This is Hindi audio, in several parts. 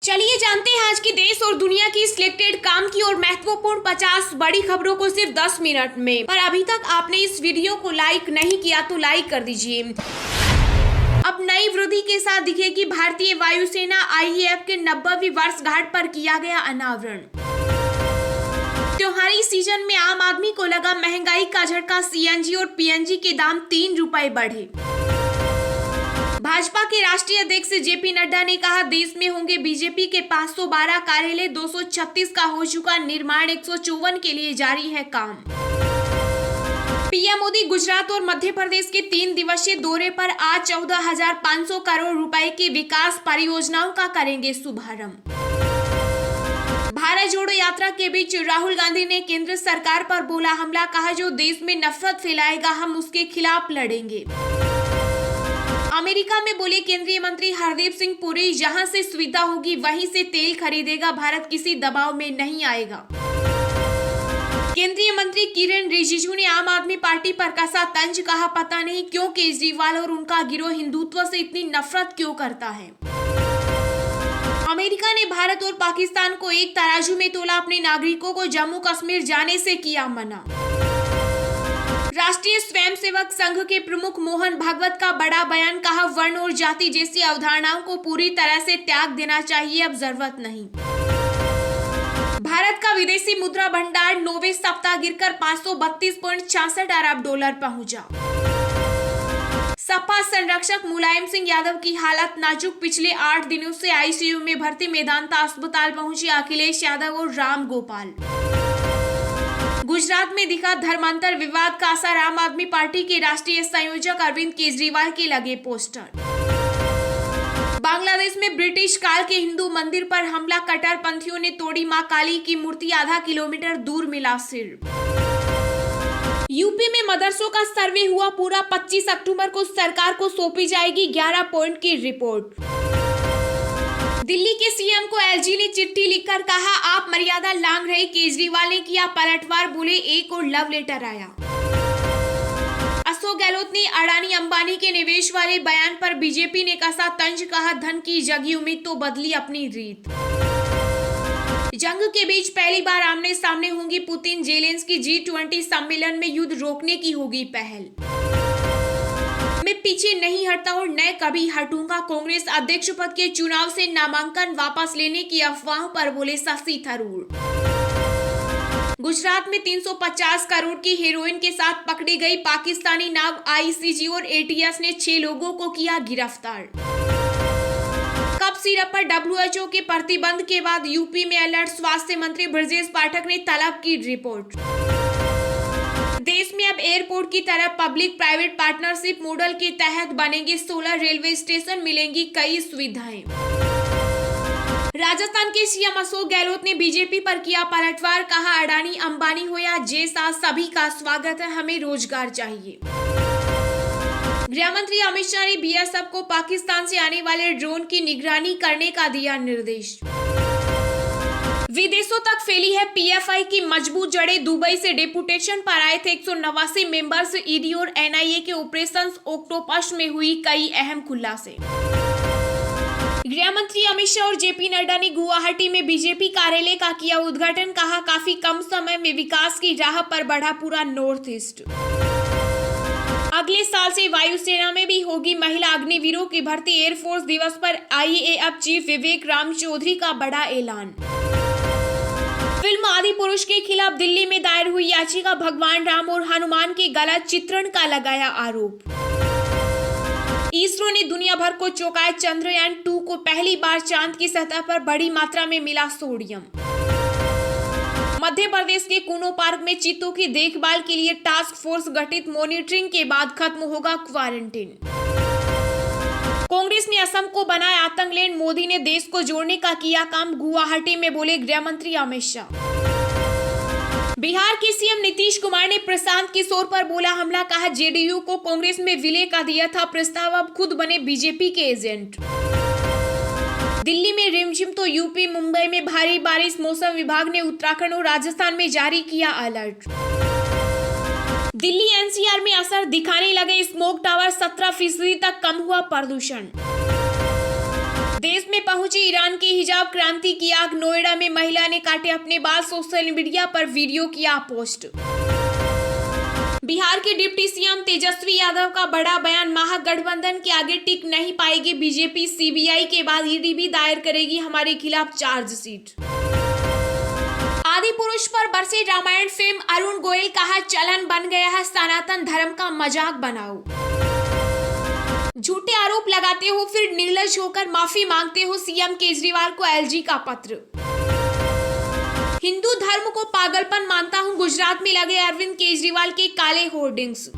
चलिए जानते हैं आज की देश और दुनिया की सिलेक्टेड काम की और महत्वपूर्ण 50 बड़ी खबरों को सिर्फ 10 मिनट में। पर अभी तक आपने इस वीडियो को लाइक नहीं किया तो लाइक कर दीजिए। अब नई वृद्धि के साथ दिखेगी भारतीय वायुसेना। आईएएफ के 90वीं वर्षगांठ पर किया गया अनावरण। त्योहारी सीजन में आम आदमी को लगा महंगाई का झटका। सीएनजी और पीएनजी के दाम 3 रुपए बढ़े। भाजपा के राष्ट्रीय अध्यक्ष जेपी नड्डा ने कहा, देश में होंगे बीजेपी के 512 कार्यालय, 236 का हो चुका निर्माण, 154 के लिए जारी है काम। पीएम मोदी गुजरात और मध्य प्रदेश के 3 दिवसीय दौरे पर आज 14,500 करोड़ रुपए की विकास परियोजनाओं का करेंगे शुभारंभ। भारत जोड़ो यात्रा के बीच राहुल गांधी ने केंद्र सरकार पर बोला हमला। कहा, जो देश में नफरत फैलाएगा हम उसके खिलाफ लड़ेंगे। अमेरिका में बोले केंद्रीय मंत्री हरदीप सिंह पुरी, जहां से सुविधा होगी वहीं से तेल खरीदेगा, भारत किसी दबाव में नहीं आएगा। केंद्रीय मंत्री किरेन रिजिजू ने आम आदमी पार्टी पर कसा तंज। कहा, पता नहीं क्यों केजरीवाल और उनका गिरोह हिंदुत्व से इतनी नफरत क्यों करता है। अमेरिका ने भारत और पाकिस्तान को एक तराजू में तोला। अपने नागरिकों को जम्मू कश्मीर जाने से किया मना। राष्ट्रीय स्वयंसेवक संघ के प्रमुख मोहन भागवत का बड़ा बयान। कहा, वर्ण और जाति जैसी अवधारणाओं को पूरी तरह से त्याग देना चाहिए, अब जरूरत नहीं। भारत का विदेशी मुद्रा भंडार 9वें सप्ताह गिरकर 532.66 अरब डॉलर पहुंचा। सपा संरक्षक मुलायम सिंह यादव की हालत नाजुक। पिछले 8 दिनों से आईसीयू में भर्ती। मेदांता अस्पताल पहुंचे अखिलेश यादव और राम गोपाल। गुजरात में दिखा धर्मांतर विवाद का असर। आम आदमी पार्टी के राष्ट्रीय संयोजक अरविंद केजरीवाल के लगे पोस्टर। बांग्लादेश में ब्रिटिश काल के हिंदू मंदिर पर हमला। कट्टरपंथियों ने तोड़ी मां काली की मूर्ति। आधा किलोमीटर दूर मिला सिर। यूपी में मदरसों का सर्वे हुआ पूरा। 25 अक्टूबर को सरकार को सौंपी जाएगी 11 पॉइंट की रिपोर्ट। दिल्ली के सीएम को एलजी ने चिट्ठी लिखकर कहा, आप मर्यादा लांघ रहे। केजरीवाल ने किया पलटवार, बोले एक और लव लेटर आया। अशोक गहलोत ने अडानी अंबानी के निवेश वाले बयान पर बीजेपी ने कसा तंज। कहा, धन की जगी उम्मीद तो बदली अपनी रीत। जंग के बीच पहली बार आमने सामने होंगी पुतिन जेलेंस्की। G20 सम्मेलन में युद्ध रोकने की होगी पहल। मैं पीछे नहीं हटता और न कभी हटूंगा। कांग्रेस अध्यक्ष पद के चुनाव से नामांकन वापस लेने की अफवाह पर बोले शशि थरूर। गुजरात में 350 करोड़ की हेरोइन के साथ पकड़ी गई पाकिस्तानी नाव। आईसीजी और एटीएस ने 6 लोगों को किया गिरफ्तार। कफ सिरप पर WHO के प्रतिबंध के बाद यूपी में अलर्ट। स्वास्थ्य मंत्री ब्रजेश पाठक ने तलब की रिपोर्ट। देश में अब एयरपोर्ट की तरह पब्लिक प्राइवेट पार्टनरशिप मॉडल के तहत बनेंगे 16 रेलवे स्टेशन। मिलेंगी कई सुविधाएं। राजस्थान के सीएम अशोक गहलोत ने बीजेपी पर किया पलटवार। कहा, अडानी अंबानी हो या जैसा सभी का स्वागत है, हमें रोजगार चाहिए। गृहमंत्री अमित शाह ने बीएसएफ को पाकिस्तान से आने वाले ड्रोन की निगरानी करने का दिया निर्देश। विदेशों तक फैली है पीएफआई की मजबूत जड़ें। दुबई से डेपुटेशन पर आए थे 189 मेंबर्स। ईडी और एनआईए के ऑपरेशन ऑक्टोपस में हुई कई अहम खुलासे। गृहमंत्री अमित शाह और जेपी नड्डा ने गुवाहाटी में बीजेपी कार्यालय का किया उद्घाटन। कहा, काफी कम समय में विकास की राह पर बढ़ा पूरा नॉर्थ ईस्ट। अगले साल से वायुसेना में भी होगी महिला अग्निवीरों की भर्ती। एयरफोर्स दिवस पर आईएएफ चीफ विवेक राम चौधरी का बड़ा ऐलान। फिल्म आदि पुरुष के खिलाफ दिल्ली में दायर हुई याचिका। भगवान राम और हनुमान के गलत चित्रण का लगाया आरोप। इसरो ने दुनिया भर को चौंकाया। चंद्रयान 2 को पहली बार चांद की सतह पर बड़ी मात्रा में मिला सोडियम। मध्य प्रदेश के कूनो पार्क में चीतों की देखभाल के लिए टास्क फोर्स गठित। मॉनिटरिंग के बाद खत्म होगा क्वारंटीन। कांग्रेस ने असम को बनाया आतंकलैंड। मोदी ने देश को जोड़ने का किया काम। गुवाहाटी में बोले गृहमंत्री अमित शाह। बिहार के सीएम नीतीश कुमार ने प्रशांत किशोर पर बोला हमला। कहा, जेडीयू को कांग्रेस में विलय का दिया था प्रस्ताव, अब खुद बने बीजेपी के एजेंट। दिल्ली में रिमझिम तो यूपी मुंबई में भारी बारिश। मौसम विभाग ने उत्तराखंड और राजस्थान में जारी किया अलर्ट। दिल्ली एनसीआर में असर दिखाने लगे स्मोक टावर। 17% तक कम हुआ प्रदूषण। देश में पहुंची ईरान की हिजाब क्रांति की आग, नोएडा में महिला ने काटे अपने बाल, सोशल मीडिया पर वीडियो किया पोस्ट। बिहार के डिप्टी सीएम तेजस्वी यादव का बड़ा बयान, महागठबंधन के आगे टिक नहीं पाएगी बीजेपी, सीबीआई के बाद ईडी भी दायर करेगी हमारे खिलाफ चार्जशीट। आदि पुरुष पर बरसे रामायण फिल्म, अरुण गोयल कहा चलन बन गया है सनातन धर्म का मजाक बनाओ। झूठे आरोप लगाते हो फिर निर्लज होकर माफी मांगते हो, सीएम केजरीवाल को एलजी का पत्र। हिंदू धर्म को पागलपन मानता हूं, गुजरात में लगे अरविंद केजरीवाल के काले होर्डिंग्स।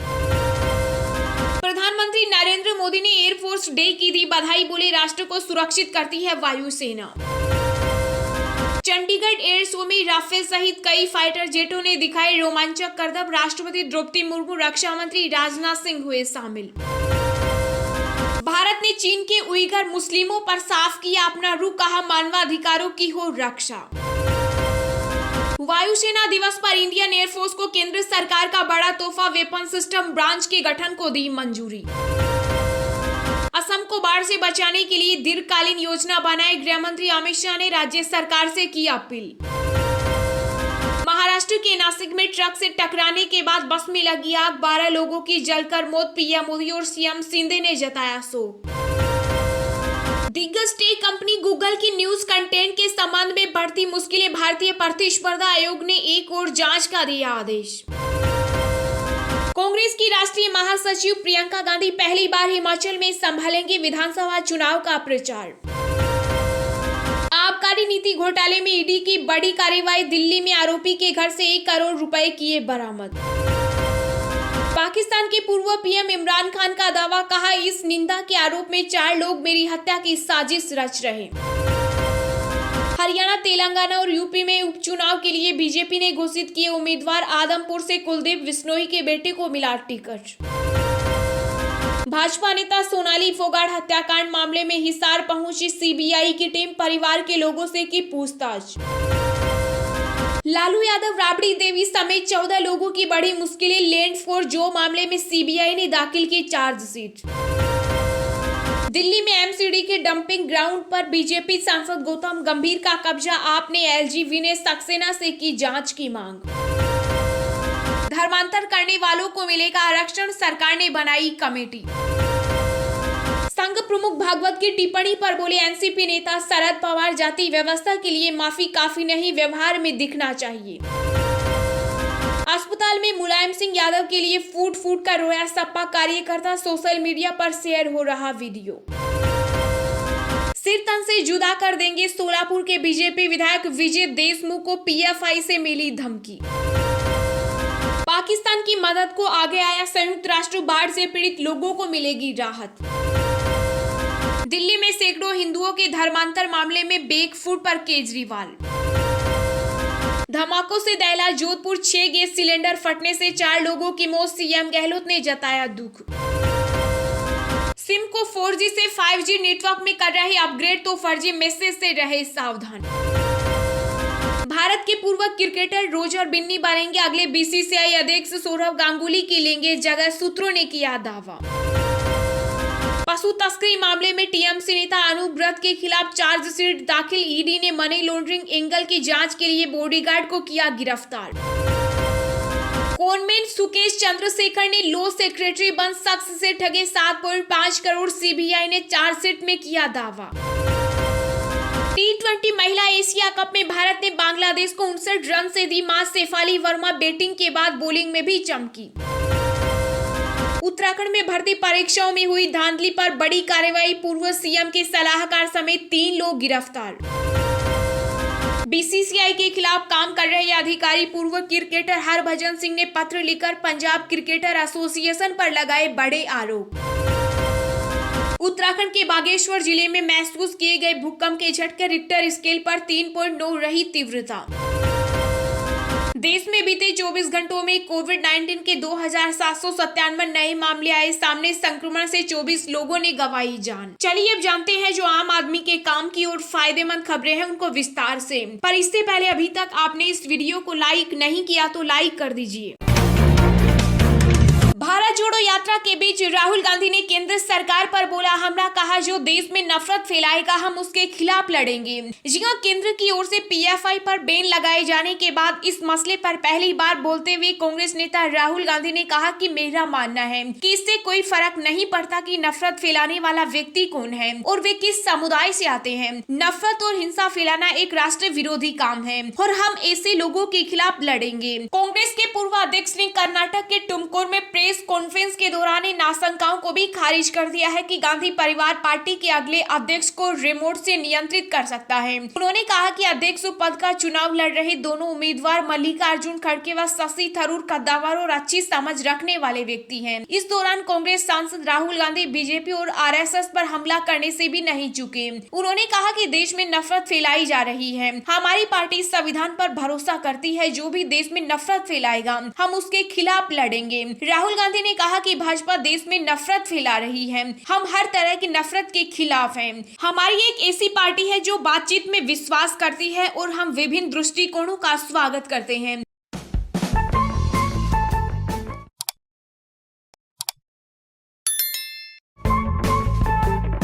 प्रधानमंत्री नरेंद्र मोदी ने एयरफोर्स डे की दी बधाई, बोले राष्ट्र को सुरक्षित करती है वायुसेना। चंडीगढ़ एयर शो में राफेल सहित कई फाइटर जेटों ने दिखाए रोमांचक करतब, राष्ट्रपति द्रौपदी मुर्मू, रक्षा मंत्री राजनाथ सिंह हुए शामिल। भारत ने चीन के उइगर मुस्लिमों पर साफ किया अपना रुख, कहा मानवाधिकारों की हो रक्षा। वायुसेना दिवस पर इंडियन एयरफोर्स को केंद्र सरकार का बड़ा तोहफा, वेपन सिस्टम ब्रांच के गठन को दी मंजूरी। असम को बाढ़ से बचाने के लिए दीर्घकालीन योजना बनाए, गृह मंत्री अमित शाह ने राज्य सरकार से की अपील। महाराष्ट्र के नासिक में ट्रक से टकराने के बाद बस में लगी आग, 12 लोगों की जलकर मौत, पीएम मोदी और सीएम शिंदे ने जताया शोक। दिग्गज टेक कंपनी गूगल की न्यूज कंटेंट के संबंध में बढ़ती मुश्किलें, भारतीय प्रतिस्पर्धा आयोग ने एक और जांच का दिया आदेश। कांग्रेस की राष्ट्रीय महासचिव प्रियंका गांधी पहली बार हिमाचल में संभालेंगी विधानसभा चुनाव का प्रचार। आबकारी नीति घोटाले में ईडी की बड़ी कार्रवाई, दिल्ली में आरोपी के घर से 1 करोड़ रुपए किए बरामद। पाकिस्तान के पूर्व पीएम इमरान खान का दावा, कहा इस निंदा के आरोप में 4 लोग मेरी हत्या की साजिश रच रहे। हरियाणा, तेलंगाना और यूपी में उपचुनाव के लिए बीजेपी ने घोषित किए उम्मीदवार, आदमपुर से कुलदीप बिश्नोई के बेटे को मिला टिकट। भाजपा नेता सोनाली फोगाट हत्याकांड मामले में हिसार पहुंची सीबीआई की टीम, परिवार के लोगों से की पूछताछ। लालू यादव, राबड़ी देवी समेत 14 लोगों की बड़ी मुश्किलें, लैंड फॉर जो मामले में सीबीआई ने दाखिल की चार्जशीट। दिल्ली में एमसीडी के डंपिंग ग्राउंड पर बीजेपी सांसद गौतम गंभीर का कब्जा, आपने एलजी विनय सक्सेना से की जांच की मांग। धर्मांतर करने वालों को मिलेगा आरक्षण, सरकार ने बनाई कमेटी। संघ प्रमुख भागवत की टिप्पणी पर बोले एनसीपी नेता शरद पवार, जाति व्यवस्था के लिए माफी काफी नहीं, व्यवहार में दिखना चाहिए। अस्पताल में मुलायम सिंह यादव के लिए फूट फूट कर रोया सपा कार्यकर्ता, सोशल मीडिया पर शेयर हो रहा वीडियो। सिर तन से जुदा कर देंगे, सोलापुर के बीजेपी विधायक विजय देशमुख को पीएफआई से मिली धमकी। पाकिस्तान की मदद को आगे आया संयुक्त राष्ट्र, बाढ़ से पीड़ित लोगों को मिलेगी राहत। दिल्ली में सैकड़ों हिंदुओं के धर्मांतर मामले में बेकफुट पर केजरीवाल। धमाकों से दहला जोधपुर, 6 गैस सिलेंडर फटने से 4 लोगों की मौत, सीएम गहलोत ने जताया दुख। सिम को 4G से 5G नेटवर्क में कर रहे अपग्रेड, तो फर्जी मैसेज से रहे सावधान। भारत के पूर्व क्रिकेटर रोजर बिन्नी बनेंगे अगले बीसीसीआई अध्यक्ष, सौरव गांगुली की लेंगे जगह, सूत्रों ने किया दावा। पशु तस्करी मामले में टीएमसी नेता अनूप ब्रत के खिलाफ चार्जशीट दाखिल, ईडी ने मनी लॉन्ड्रिंग एंगल की जांच के लिए बॉडीगार्ड को किया गिरफ्तार। कॉनमैन सुकेश चंद्रशेखर ने लॉ सेक्रेटरी बन शख्स से ठगे 7.5 करोड़, सीबीआई ने चार्जशीट में किया दावा। T20 महिला एशिया कप में भारत ने बांग्लादेश को 59 रन से दी मात, शेफाली वर्मा बैटिंग के बाद बॉलिंग में भी चमकी। उत्तराखंड में भर्ती परीक्षाओं में हुई धांधली पर बड़ी कार्रवाई, पूर्व सीएम के सलाहकार समेत 3 लोग गिरफ्तार। बीसीसीआई के खिलाफ काम कर रहे अधिकारी, पूर्व क्रिकेटर हरभजन सिंह ने पत्र लिखकर पंजाब क्रिकेटर एसोसिएशन पर लगाए बड़े आरोप। उत्तराखंड के बागेश्वर जिले में महसूस किए गए भूकंप के झटके, रिक्टर स्केल पर 3.9 रही तीव्रता। देश में बीते 24 घंटों में कोविड-19 के 2797 नए मामले आए सामने, संक्रमण से 24 लोगों ने गंवाई जान। चलिए अब जानते हैं जो आम आदमी के काम की और फायदेमंद खबरें हैं उनको विस्तार से। पर इससे पहले अभी तक आपने इस वीडियो को लाइक नहीं किया तो लाइक कर दीजिए। भारत जोड़ो यात्रा के बीच राहुल गांधी ने केंद्र सरकार पर बोला हमला, कहा जो देश में नफरत फैलाएगा हम उसके खिलाफ लड़ेंगे। जी हां, केंद्र की ओर से पीएफआई पर बैन लगाए जाने के बाद इस मसले पर पहली बार बोलते हुए कांग्रेस नेता राहुल गांधी ने कहा कि मेरा मानना है कि इससे कोई फर्क नहीं पड़ता कि नफरत फैलाने वाला व्यक्ति कौन है और वे किस समुदाय से आते हैं। नफरत और हिंसा फैलाना एक राष्ट्र विरोधी काम है और हम ऐसे लोगों के खिलाफ लड़ेंगे। कांग्रेस के पूर्व अध्यक्ष ने कर्नाटक के तुमकुर में प्रेस कॉन्फ्रेंस के दौरान इन आशंकाओं को भी खारिज कर दिया है कि गांधी परिवार पार्टी के अगले अध्यक्ष को रिमोट से नियंत्रित कर सकता है। उन्होंने कहा कि अध्यक्ष पद का चुनाव लड़ रहे दोनों उम्मीदवार मल्लिकार्जुन खड़गे व शशि थरूर कद्दावर और अच्छी समझ रखने वाले व्यक्ति हैं। इस दौरान कांग्रेस सांसद राहुल गांधी बीजेपी और आरएसएस पर हमला करने से भी नहीं चूके। उन्होंने कहा कि देश में नफरत फैलाई जा रही है, हमारी पार्टी संविधान पर भरोसा करती है, जो भी देश में नफरत फैलाएगा हम उसके खिलाफ लड़ेंगे। राहुल गांधी ने कहा कि भाजपा देश में नफरत फैला रही है, हम हर तरह की नफरत के खिलाफ हैं। हमारी एक ऐसी पार्टी है जो बातचीत में विश्वास करती है और हम विभिन्न दृष्टिकोणों का स्वागत करते हैं।